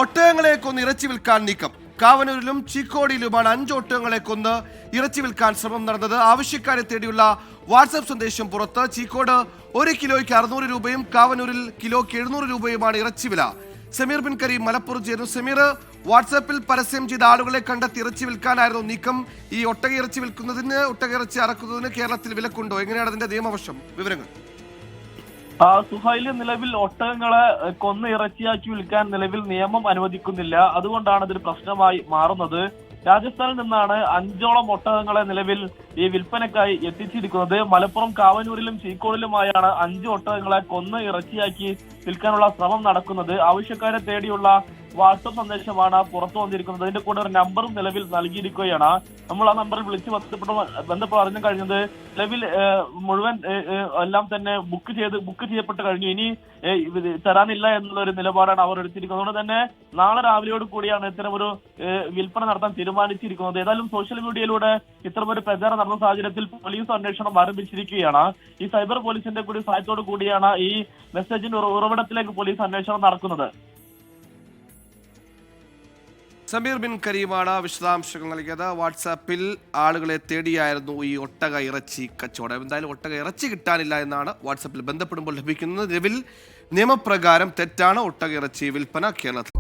ഒട്ടകങ്ങളെ കൊന്ന് ഇറച്ചി വിൽക്കാൻ നീക്കം. കാവനൂരിലും ചീക്കോടിയിലുമാണ് 5 ഒട്ടകങ്ങളെ കൊന്ന് ഇറച്ചി വിൽക്കാൻ ശ്രമം നടന്നത്. ആവശ്യക്കാരെ തേടിയുള്ള വാട്സാപ്പ് സന്ദേശം പുറത്ത്. ചീക്കോട് 1 കിലോയ്ക്ക് 600 രൂപയും കാവനൂരിൽ കിലോയ്ക്ക് 700 രൂപയുമാണ് ഇറച്ചി വില. സമീർ ബിൻ കരീം മലപ്പുറം ചേരുന്നു. സമീർ, വാട്സാപ്പിൽ പരസ്യം ചെയ്ത ആളുകളെ കണ്ടെത്തി ഇറച്ചി വിൽക്കാനായിരുന്നു നീക്കം. ഈ ഒട്ടക ഇറച്ചി വിൽക്കുന്നതിന്, ഒട്ടക ഇറച്ചി അറക്കുന്നതിന് കേരളത്തിൽ വിലക്കുണ്ടോ? എങ്ങനെയാണ് അതിന്റെ നിയമവശം? വിവരങ്ങൾ. സുഹൈല്, നിലവിൽ ഒട്ടകങ്ങളെ കൊന്ന് ഇറച്ചിയാക്കി വിൽക്കാൻ നിലവിൽ നിയമം അനുവദിക്കുന്നില്ല. അതുകൊണ്ടാണ് ഇതൊരു പ്രശ്നമായി മാറുന്നത്. രാജസ്ഥാനിൽ നിന്നാണ് 5ഓളം ഒട്ടകങ്ങളെ നിലവിൽ ഈ വിൽപ്പനക്കായി എത്തിച്ചിരിക്കുന്നത്. മലപ്പുറം കാവനൂരിലും ചീക്കോടിലുമായാണ് 5 ഒട്ടകങ്ങളെ കൊന്ന് ഇറച്ചിയാക്കി വിൽക്കാനുള്ള ശ്രമം നടക്കുന്നത്. ആവശ്യക്കാരെ തേടിയുള്ള വാട്സപ്പ് സന്ദേശമാണ് പുറത്തു വന്നിരിക്കുന്നത്. അതിന്റെ കൂടെ ഒരു നമ്പറും നിലവിൽ നൽകിയിരിക്കുകയാണ്. നമ്മൾ ആ നമ്പറിൽ വിളിച്ച് ബന്ധപ്പെട്ട് അറിഞ്ഞു കഴിഞ്ഞത് നിലവിൽ മുഴുവൻ എല്ലാം തന്നെ ബുക്ക് ചെയ്യപ്പെട്ട് കഴിഞ്ഞു. ഇനി തരാനില്ല എന്നുള്ള ഒരു നിലപാടാണ് അവർ എടുത്തിരിക്കുന്നത്. അതുകൊണ്ട് തന്നെ നാളെ രാവിലെയോട് കൂടിയാണ് ഇത്തരമൊരു വിൽപ്പന നടത്താൻ തീരുമാനിച്ചിരിക്കുന്നത്. ഏതായാലും സോഷ്യൽ മീഡിയയിലൂടെ ഇത്തരമൊരു പ്രചാരണം നടന്ന സാഹചര്യത്തിൽ പോലീസ് അന്വേഷണം ആരംഭിച്ചിരിക്കുകയാണ്. ഈ സൈബർ പോലീസിന്റെ കൂടി സഹായത്തോടു കൂടിയാണ് ഈ മെസ്സേജിന്റെ ഉറവിടത്തിലേക്ക് പോലീസ് അന്വേഷണം നടക്കുന്നത്. സമീർ ബിൻ കരീമാണ് വിശദാംശങ്ങൾ നൽകിയത്. വാട്സാപ്പിൽ ആളുകളെ തേടിയായിരുന്നു ഈ ഒട്ടക ഇറച്ചി കച്ചവടം. എന്തായാലും ഒട്ടക ഇറച്ചി കിട്ടാനില്ല എന്നാണ് വാട്സാപ്പിൽ ബന്ധപ്പെടുമ്പോൾ ലഭിക്കുന്നത്. നിലവിൽ നിയമപ്രകാരം തെറ്റാണ് ഒട്ടക ഇറച്ചി വിൽപ്പന കേരളത്തിൽ.